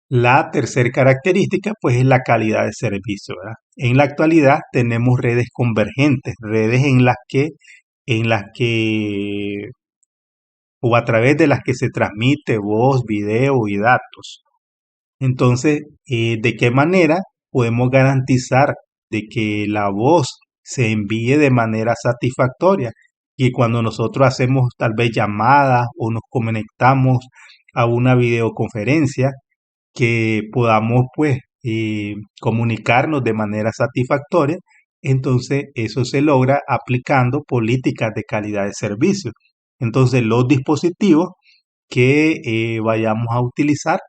la tercera característica, pues, es la calidad de servicio, ¿verdad? En la actualidad tenemos redes convergentes, redes en las que, o a través de las que se transmite voz, video y datos. Entonces, ¿de qué manera podemos garantizar de que la voz se envíe de manera satisfactoria? Y cuando nosotros hacemos tal vez llamadas o nos conectamos a una videoconferencia, que podamos pues comunicarnos de manera satisfactoria. Entonces, eso se logra aplicando políticas de calidad de servicio. Entonces, los dispositivos que vayamos a utilizar,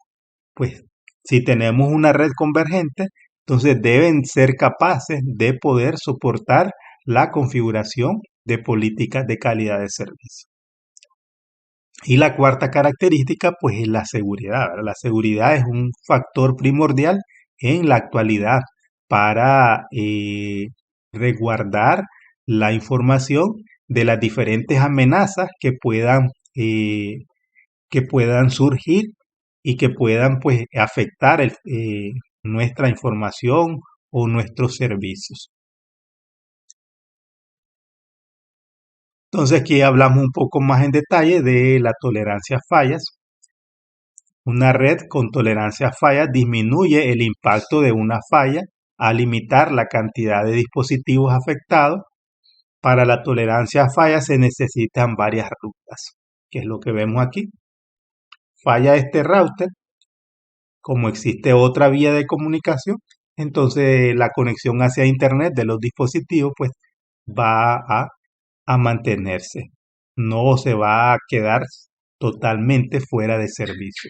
pues si tenemos una red convergente, entonces deben ser capaces de poder soportar la configuración de políticas de calidad de servicio. Y la cuarta característica, pues es la seguridad, ¿verdad? La seguridad es un factor primordial en la actualidad para resguardar la información de las diferentes amenazas que puedan surgir y que puedan pues afectar nuestra información o nuestros servicios. Entonces aquí hablamos un poco más en detalle de la tolerancia a fallas. Una red con tolerancia a fallas disminuye el impacto de una falla al limitar la cantidad de dispositivos afectados. Para la tolerancia a fallas se necesitan varias rutas, que es lo que vemos aquí. Falla este router, como existe otra vía de comunicación, entonces la conexión hacia Internet de los dispositivos pues va a mantenerse, no se va a quedar totalmente fuera de servicio.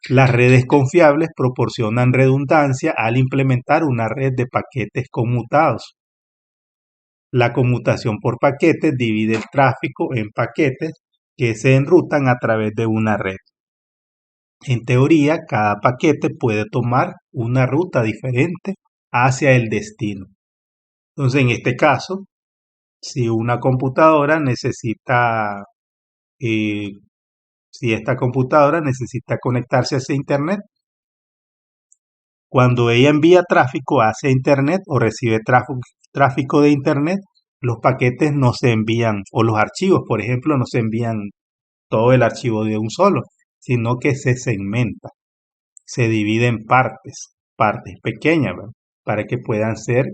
Las redes confiables proporcionan redundancia al implementar una red de paquetes conmutados. La conmutación por paquetes divide el tráfico en paquetes que se enrutan a través de una red. En teoría, cada paquete puede tomar una ruta diferente hacia el destino. Entonces, en este caso, si una computadora necesita, eh, si esta computadora necesita conectarse hacia Internet, cuando ella envía tráfico hacia Internet o recibe tráfico de Internet, los paquetes no se envían, o los archivos, por ejemplo, no se envían todo el archivo de un solo, sino que se segmenta, se divide en partes pequeñas, ¿verdad? Para que puedan ser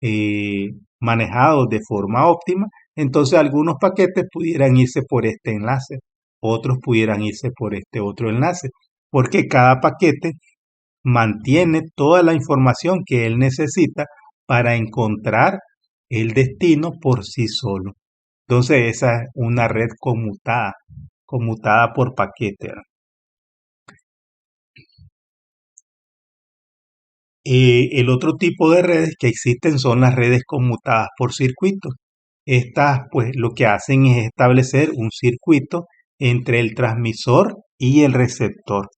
eh, manejados de forma óptima. Entonces algunos paquetes pudieran irse por este enlace, otros pudieran irse por este otro enlace, porque cada paquete mantiene toda la información que él necesita para encontrar el destino por sí solo. Entonces esa es una red conmutada por paquete, ¿verdad? El otro tipo de redes que existen son las redes conmutadas por circuitos. Estas, pues, lo que hacen es establecer un circuito entre el transmisor y el receptor.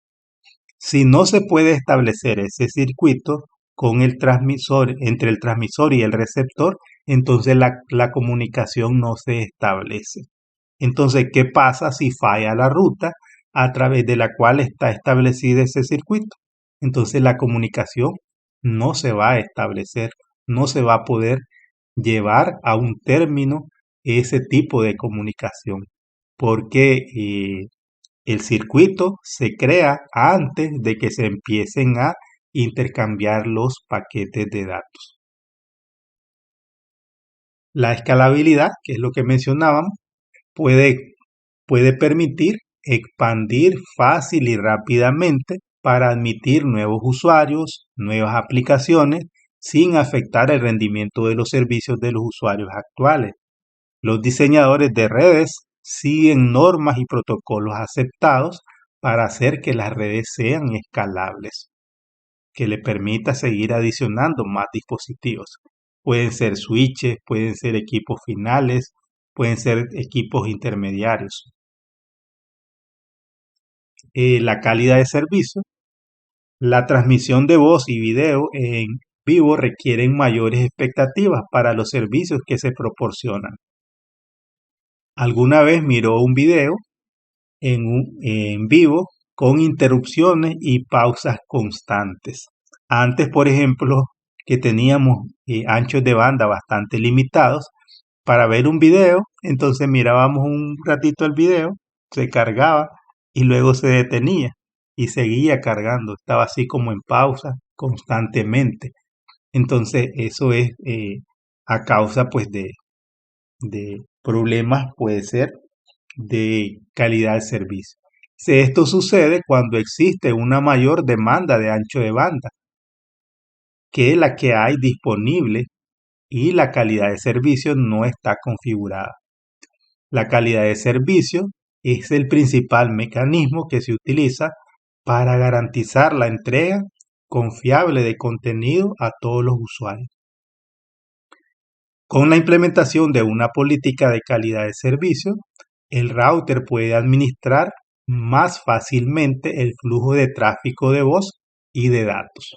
Si no se puede establecer ese circuito con el transmisor, entre el transmisor y el receptor, entonces la comunicación no se establece. Entonces, ¿qué pasa si falla la ruta a través de la cual está establecido ese circuito? entonces la comunicación no se va a establecer, no se va a poder llevar a un término ese tipo de comunicación, porque el circuito se crea antes de que se empiecen a intercambiar los paquetes de datos. La escalabilidad, que es lo que mencionábamos, puede, puede permitir expandir fácil y rápidamente para admitir nuevos usuarios, nuevas aplicaciones, sin afectar el rendimiento de los servicios de los usuarios actuales. Los diseñadores de redes siguen normas y protocolos aceptados para hacer que las redes sean escalables, que le permita seguir adicionando más dispositivos. Pueden ser switches, pueden ser equipos finales, pueden ser equipos intermediarios. La calidad de servicio. La transmisión de voz y video en vivo requieren mayores expectativas para los servicios que se proporcionan. Alguna vez miró un video en vivo con interrupciones y pausas constantes. Antes, por ejemplo, que teníamos anchos de banda bastante limitados, para ver un video, entonces mirábamos un ratito el video, se cargaba y luego se detenía y seguía cargando. Estaba así como en pausa constantemente. Entonces, eso es a causa pues de problemas, puede ser de calidad de servicio. Si esto sucede cuando existe una mayor demanda de ancho de banda que la que hay disponible y la calidad de servicio no está configurada. La calidad de servicio es el principal mecanismo que se utiliza para garantizar la entrega confiable de contenido a todos los usuarios. Con la implementación de una política de calidad de servicio, el router puede administrar más fácilmente el flujo de tráfico de voz y de datos.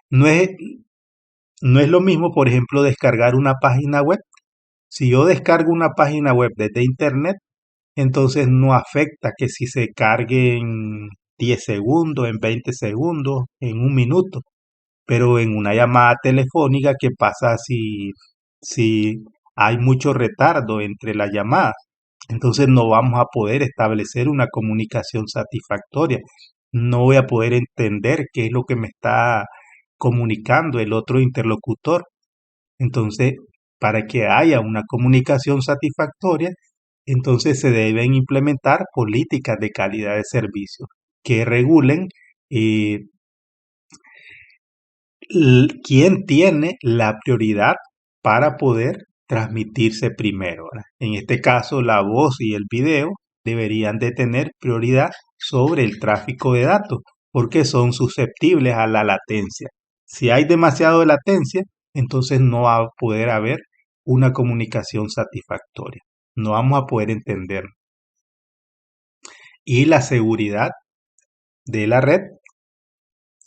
No es, no es lo mismo, por ejemplo, descargar una página web. Si yo descargo una página web desde internet, entonces no afecta que si se cargue en 10 segundos, en 20 segundos, en un minuto. Pero en una llamada telefónica, ¿qué pasa si hay mucho retardo entre las llamadas? Entonces no vamos a poder establecer una comunicación satisfactoria. No voy a poder entender qué es lo que me está comunicando el otro interlocutor. Entonces, para que haya una comunicación satisfactoria, entonces se deben implementar políticas de calidad de servicio que regulen eh, quién tiene la prioridad para poder transmitirse primero, ¿verdad? En este caso, la voz y el video deberían de tener prioridad sobre el tráfico de datos porque son susceptibles a la latencia. Si hay demasiado de latencia, entonces no va a poder haber una comunicación satisfactoria. No vamos a poder entender. Y la seguridad de la red.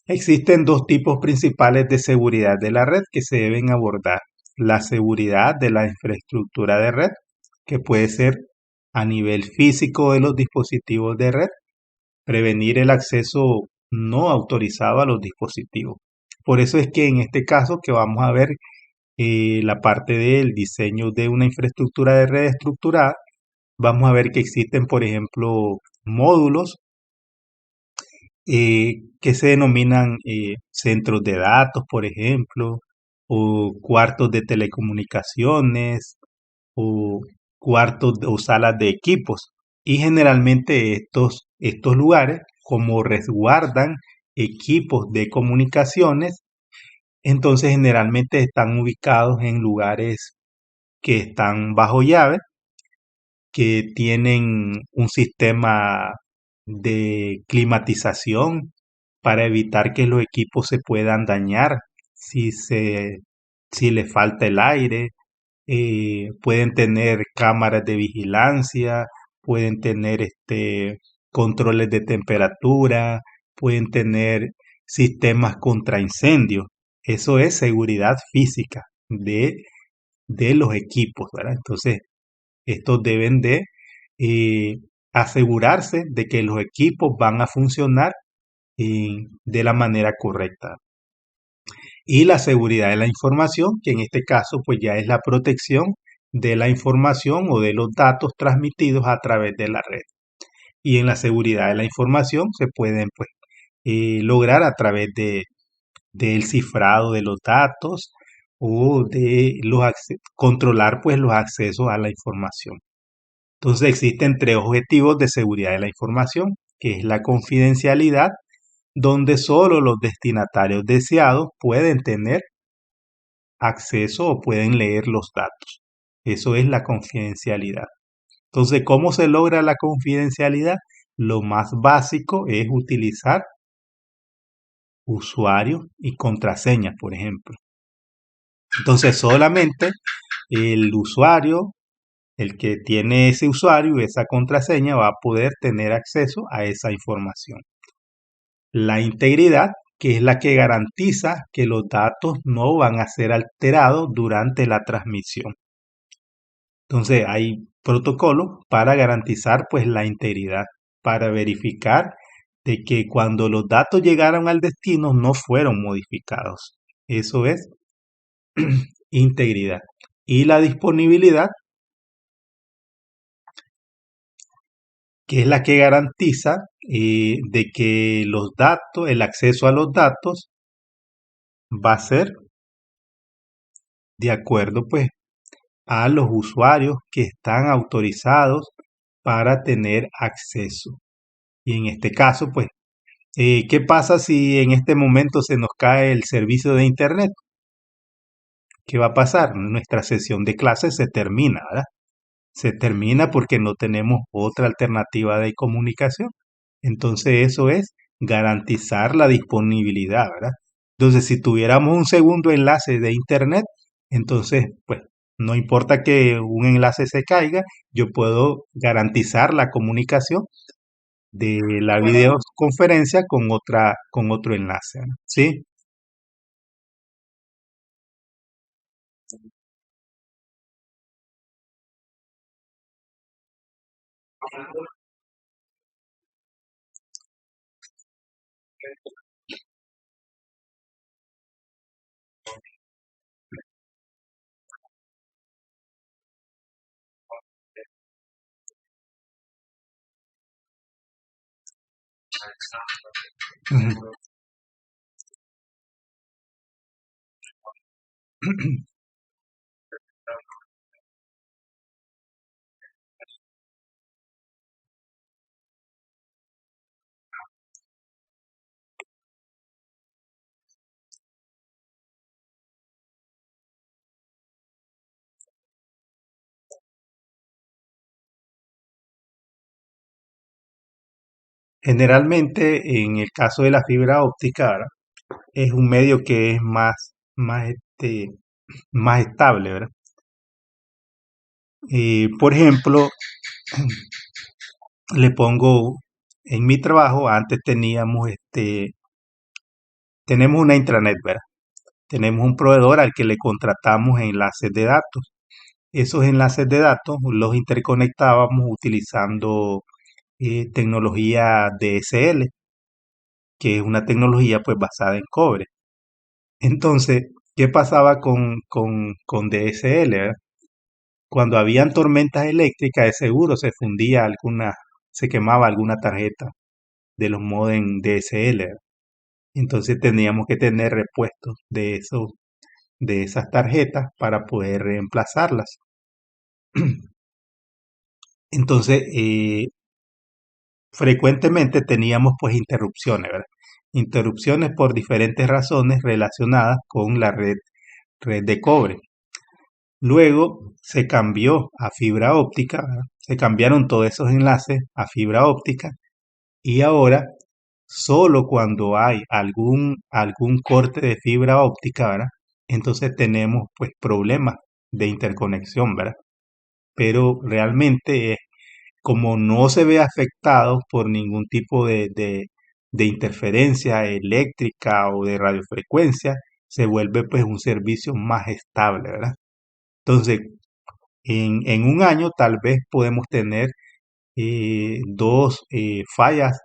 Existen dos tipos principales de seguridad de la red que se deben abordar. La seguridad de la infraestructura de red, que puede ser a nivel físico de los dispositivos de red, prevenir el acceso no autorizado a los dispositivos. Por eso es que en este caso que vamos a ver la parte del diseño de una infraestructura de red estructurada, vamos a ver que existen, por ejemplo, módulos que se denominan centros de datos, por ejemplo, o cuartos de telecomunicaciones, o o salas de equipos. Y generalmente estos lugares, como resguardan equipos de comunicaciones, entonces generalmente están ubicados en lugares que están bajo llave, que tienen un sistema de climatización para evitar que los equipos se puedan dañar si si le falta el aire. Pueden tener cámaras de vigilancia, pueden tener controles de temperatura, pueden tener sistemas contra incendios. Eso es seguridad física de los equipos, ¿verdad? Entonces, estos deben de eh, asegurarse de que los equipos van a funcionar de la manera correcta. Y la seguridad de la información, que en este caso pues ya es la protección de la información o de los datos transmitidos a través de la red. Y en la seguridad de la información se pueden pues lograr a través del cifrado de los datos o de controlar pues los accesos a la información. Entonces existen tres objetivos de seguridad de la información, que es la confidencialidad, donde solo los destinatarios deseados pueden tener acceso o pueden leer los datos. Eso es la confidencialidad. Entonces, ¿cómo se logra la confidencialidad? Lo más básico es utilizar usuario y contraseña, por ejemplo. Entonces, solamente el usuario, el que tiene ese usuario y esa contraseña, va a poder tener acceso a esa información. La integridad, que es la que garantiza que los datos no van a ser alterados durante la transmisión. Entonces, hay protocolos para garantizar pues la integridad, para verificar de que cuando los datos llegaron al destino no fueron modificados. Eso es integridad. Y la disponibilidad, que es la que garantiza de que los datos, el acceso a los datos va a ser de acuerdo pues a los usuarios que están autorizados para tener acceso. Y en este caso pues, ¿qué pasa si en este momento se nos cae el servicio de internet? ¿Qué va a pasar? Nuestra sesión de clases se termina, ¿verdad? Se termina porque no tenemos otra alternativa de comunicación. Entonces eso es garantizar la disponibilidad, ¿verdad? Entonces si tuviéramos un segundo enlace de internet, entonces pues no importa que un enlace se caiga, yo puedo garantizar la comunicación de la videoconferencia con otro enlace, ¿no? ¿Sí? Ujú. Generalmente, en el caso de la fibra óptica, ¿verdad? Es un medio que es más estable, ¿verdad? Por ejemplo, le pongo en mi trabajo, antes tenemos una intranet, ¿verdad? Tenemos un proveedor al que le contratamos enlaces de datos. Esos enlaces de datos los interconectábamos utilizando tecnología DSL, que es una tecnología pues basada en cobre. Entonces, ¿qué pasaba con DSL, verdad? Cuando habían tormentas eléctricas, de seguro se quemaba alguna tarjeta de los modem DSL, ¿verdad? Entonces teníamos que tener repuestos de esas tarjetas para poder reemplazarlas. Entonces, frecuentemente teníamos pues interrupciones, ¿verdad? Interrupciones por diferentes razones relacionadas con la red de cobre. Luego se cambió a fibra óptica, ¿verdad? Se cambiaron todos esos enlaces a fibra óptica y ahora solo cuando hay algún corte de fibra óptica, ¿verdad? Entonces tenemos pues problemas de interconexión, ¿verdad? Pero realmente como no se ve afectado por ningún tipo de interferencia eléctrica o de radiofrecuencia, se vuelve pues un servicio más estable, ¿verdad? Entonces, en un año tal vez podemos tener dos fallas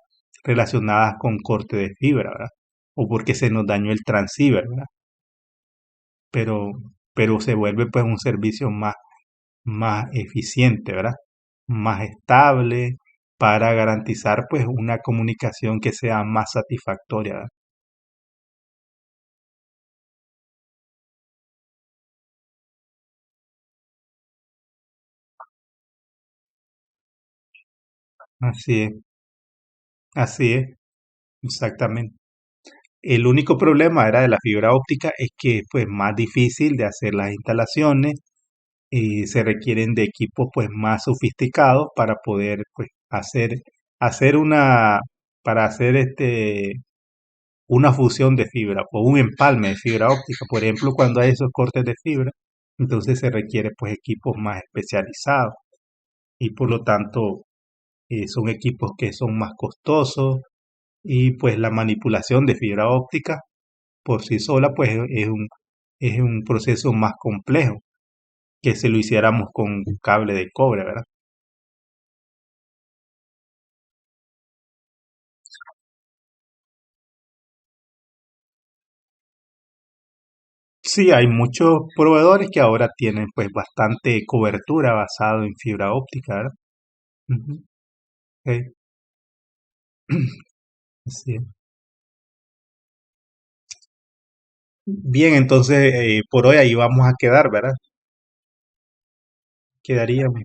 relacionadas con corte de fibra, ¿verdad? O porque se nos dañó el transceiver, ¿verdad? Pero, pero se vuelve pues un servicio más eficiente, ¿verdad? Más estable para garantizar pues una comunicación que sea más satisfactoria, ¿verdad? Así es, así es, exactamente. El único problema era de la fibra óptica es que pues más difícil de hacer las instalaciones y se requieren de equipos pues más sofisticados para poder pues hacer para hacer una fusión de fibra o un empalme de fibra óptica. Por ejemplo, cuando hay esos cortes de fibra, entonces se requiere pues equipos más especializados y por lo tanto son equipos que son más costosos y pues la manipulación de fibra óptica por sí sola pues es un proceso más complejo que si lo hiciéramos con un cable de cobre, ¿verdad? Sí, hay muchos proveedores que ahora tienen pues bastante cobertura basado en fibra óptica, ¿verdad? Ujú, ok, así es. Bien, entonces por hoy ahí vamos a quedar, ¿verdad? Quedaríamos.